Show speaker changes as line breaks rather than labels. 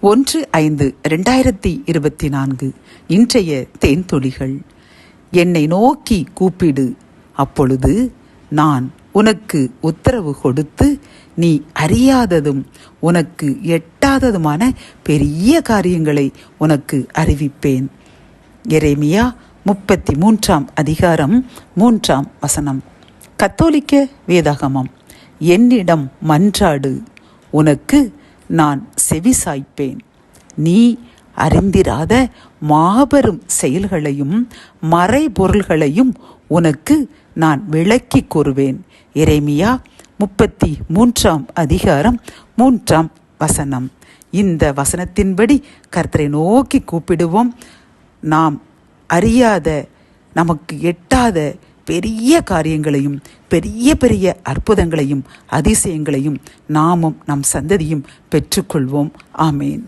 1/5/2024 இன்றைய தேன்துளிகள். என்னை நோக்கி கூப்பிடு, அப்பொழுது நான் உனக்கு உத்தரவு கொடுத்து, நீ அறியாததும் உனக்கு எட்டாததுமான பெரிய காரியங்களை உனக்கு அறிவிப்பேன். எரேமியா 33:3. கத்தோலிக்க வேதாகமம். என்னிடம் மன்றாடு, உனக்கு நான் செவிசாய்ப்பேன். நீ அறிந்திராத மாபெரும் செயல்களையும் மறைபொருள்களையும் உனக்கு நான் விளக்கி கூறுவேன். எரேமியா 33:3. இந்த வசனத்தின்படி கர்த்தரை நோக்கி கூப்பிடுவோம். நாம் அறியாத, நமக்கு எட்டாத பெரிய காரியங்களையும் பெரிய பெரிய அற்புதங்களையும் அதிசயங்களையும் நாமும் நம் சந்ததியும் பெற்றுக்கொள்வோம். ஆமேன்.